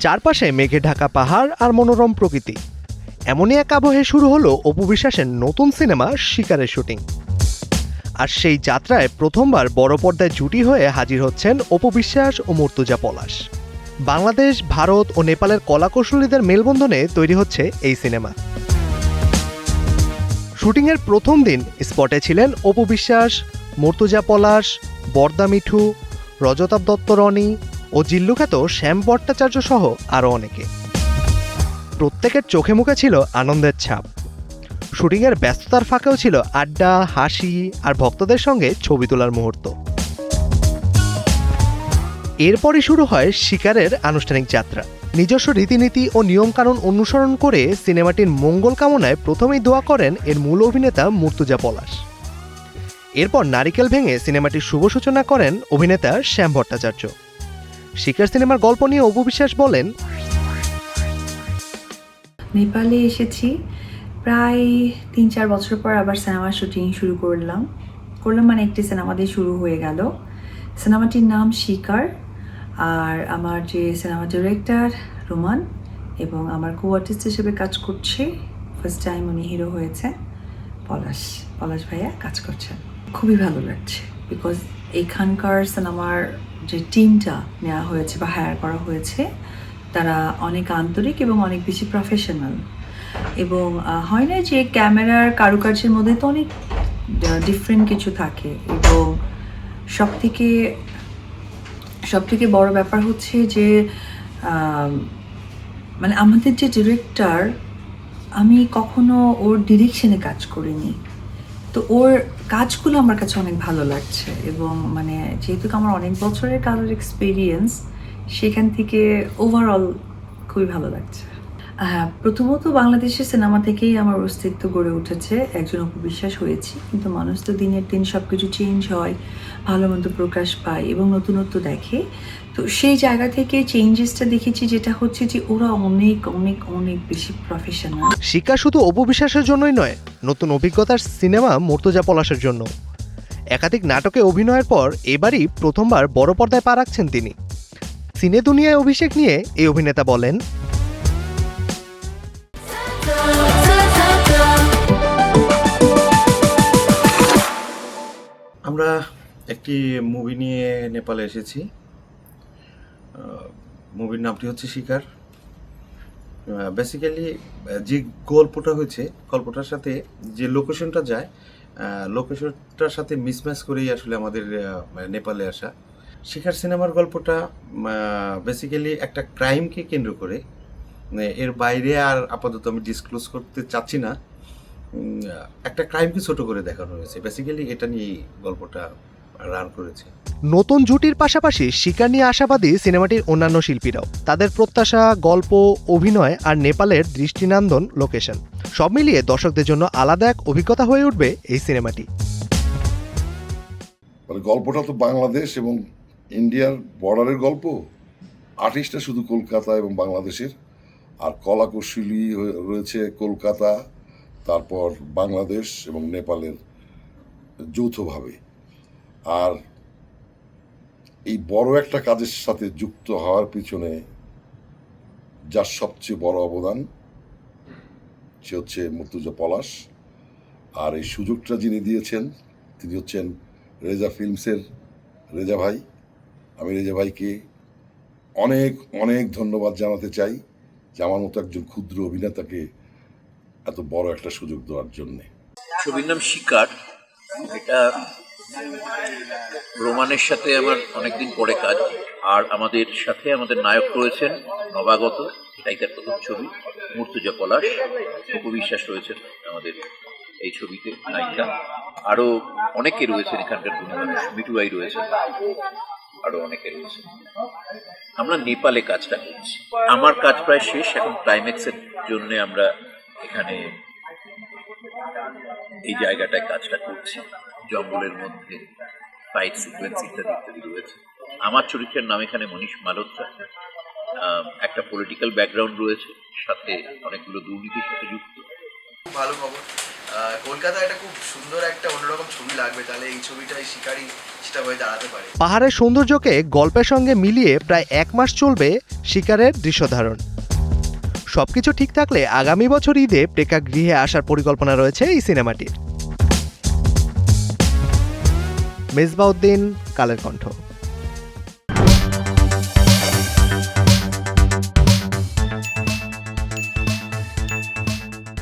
চারপাশে মেঘে ঢাকা পাহাড় আর মনোরম প্রকৃতি। এমনই এক আবহে শুরু হলো অপু বিশ্বাসের নতুন সিনেমা শিকারের শুটিং। আর সেই যাত্রায় প্রথমবার বড় পর্দায় জুটি হয়ে হাজির হচ্ছেন অপু বিশ্বাস ও মুর্তজা পলাশ। বাংলাদেশ, ভারত ও নেপালের কলাকৌশলীদের মেলবন্ধনে তৈরি হচ্ছে এই সিনেমা। শুটিংয়ের প্রথম দিন স্পটে ছিলেন অপু বিশ্বাস, মুর্তজা পলাশ, বরদা মিঠু, রজতাভ দত্ত রনি ও জিল্লুখ্যাত শ্যাম ভট্টাচার্য সহ আরও অনেকে। প্রত্যেকের চোখে মুখে ছিল আনন্দের ছাপ। শুটিংয়ের ব্যস্ততার ফাঁকেও ছিল আড্ডা, হাসি আর ভক্তদের সঙ্গে ছবি তোলার মুহূর্ত। এরপরই শুরু হয় শিকারের আনুষ্ঠানিক যাত্রা। নিজস্ব রীতিনীতি ও নিয়মকানুন অনুসরণ করে সিনেমাটির মঙ্গল কামনায় প্রথমেই দোয়া করেন এর মূল অভিনেতা মুর্তজা পলাশ। এরপর নারিকেল ভেঙে সিনেমাটির শুভ সূচনা করেন অভিনেতা শ্যাম ভট্টাচার্য। শিকার সিনেমার গল্প নিয়ে অপু বিশ্বাস বলেন, নেপালে এসেছি প্রায় 3-4 বছর পর আবার সিনেমা শুটিং শুরু করলাম মানে একটি সিনেমা দিয়ে শুরু হয়ে গেল। সিনেমাটির নাম শিকার। আর আমার যে সিনেমা ডিরেক্টর রোমান এবং আমার কো আর্টিস্ট হিসেবে কাজ করছে, ফার্স্ট টাইম উনি হিরো হয়েছে, পলাশ ভাইয়া কাজ করছেন। খুবই ভালো লাগছে বিকজ এখানকার সিনেমার যে টিমটা নেওয়া হয়েছে বা হায়ার করা হয়েছে তারা অনেক আন্তরিক এবং অনেক বেশি প্রফেশনাল। এবং হয় না যে ক্যামেরার কারুকার্যের মধ্যে তো অনেক ডিফারেন্ট কিছু থাকে। এবং সব থেকে বড় ব্যাপার হচ্ছে যে মানে আমাদের যে ডিরেক্টর, আমি কখনো ওর ডিরেকশনে কাজ করিনি, তো ওর কাজগুলো আমার কাছে অনেক ভালো লাগছে। এবং মানে যেহেতু আমার অনেক বছরের কাজের এক্সপিরিয়েন্স, সেখান থেকে ওভারঅল খুবই ভালো লাগছে। হ্যাঁ, প্রথমত বাংলাদেশের সিনেমা থেকেই আমার অস্তিত্ব গড়ে উঠেছে, একজন অপু বিশ্বাস হয়েছি। কিন্তু মানুষ তো দিনের দিন সব কিছু চেঞ্জ হয়, ভালো মন্দ প্রকাশ পায় এবং নতুনত্ব দেখে। তো সেই জায়গা থেকে চেঞ্জেসটা দেখেছি, যেটা হচ্ছে যে ওরা অনেক অনেক অনেক বেশি প্রফেশনাল। শিকার শুধু অপু বিশ্বাসের জন্যই নয়, নতুন অভিজ্ঞতার সিনেমা মুর্তজা পলাশের জন্য। একাধিক নাটকে অভিনয়ের পর এবারই প্রথমবার বড় পর্দায় পা রাখছেন তিনি। সিনে দুনিয়ায় অভিষেক নিয়ে এই অভিনেতা বলেন, আমরা একটি মুভি নিয়ে নেপালে এসেছি। মুভির নামটি হচ্ছে শিকার। বেসিক্যালি যে গল্পটা হয়েছে, গল্পটার সাথে যে লোকেশনটা যায়, লোকেশনটার সাথে মিসম্যাচ করেই আসলে আমাদের নেপালে আসা। শিকার সিনেমার গল্পটা বেসিক্যালি একটা ক্রাইমকে কেন্দ্র করে, এর বাইরে আর আপাতত আমি ডিসক্লোজ করতে চাচ্ছি না। একটা ক্রাইমকে ছোট করে দেখানো হয়েছে, বেসিক্যালি এটা নিয়ে গল্পটা রান করেছে। নতুন জুটির পাশাপাশি শিকার নিয়ে আশাবাদী সিনেমাটির অন্যান্য শিল্পীরাও। তাদের প্রত্যাশা, গল্প, অভিনয় আর নেপালের দৃষ্টিনন্দন লোকেশন সব মিলিয়ে দর্শকদের জন্য আলাদা এক অভিজ্ঞতা হয়ে উঠবে এই সিনেমাটি। গল্পটা তো বাংলাদেশ এবং ইন্ডিয়ার বর্ডারের গল্প। আর্টিস্টটা শুধু কলকাতা এবং বাংলাদেশের, আর কলাকৌশলী রয়েছে কলকাতা, তারপর বাংলাদেশ এবং নেপালের যৌথভাবে। আর এই বড় একটা কাজের সাথে যুক্ত হওয়ার পিছনে যার সবচেয়ে বড় অবদান, সে হচ্ছে মুর্তজা পলাশ। আর এই সুযোগটা যিনি দিয়েছেন তিনি হচ্ছেন রেজা ফিল্মসের রেজা ভাই। আমি রেজা ভাইকে অনেক অনেক ধন্যবাদ জানাতে চাই যে আমার মতো একজন ক্ষুদ্র অভিনেতাকে এত বড় একটা সুযোগ দেওয়ার জন্যে। ছবির নাম শিকার। এটা রোমানের সাথে আমার অনেকদিন পরে কাজ, আর আমাদের সাথে আমাদের নায়ক রয়েছেন নবাগত, এটাই তার প্রথম ছবি। মুর্তজা পলাশ, অপু বিশ্বাস রয়েছেন আমাদের এই ছবিতে নায়িকা, আরও অনেকে রয়েছেন এখানকার গুণী মানুষ, মিঠু ভাই রয়েছেন, আরও অনেকে রয়েছেন। আমরা নেপালে কাজটা করছি। আমার কাজ প্রায় শেষ, এখন ক্লাইম্যাক্সের জন্য আমরা এখানে এই জায়গাটায় কাজটা করছি। জঙ্গলের মধ্যে ফাইট সিকোয়েন্স ইত্যাদি ইত্যাদি রয়েছে। আমার চরিত্রের নাম এখানে মনীষ মালহোত্রা। একটা পলিটিক্যাল ব্যাকগ্রাউন্ড রয়েছে, সাথে অনেকগুলো দুর্নীতির সাথে যুক্ত। ভালো খবর, কলকাতায় একটা খুব সুন্দর একটা অন্যরকম ছবি লাগবে, তাহলে এই ছবিটাই শিকারি সেটা হয়ে দাঁড়াতে পারে। পাহাড়ের সৌন্দর্যকে গল্পের সঙ্গে মিলিয়ে প্রায় 1 মাস চলবে শিকারের দৃশ্যধারণ। সবকিছু ঠিক থাকলে আগামী বছর ঈদে প্রেক্ষাগৃহে আসার পরিকল্পনা রয়েছে এই সিনেমাটির। মেজবাউদ্দিন, কালের কণ্ঠ।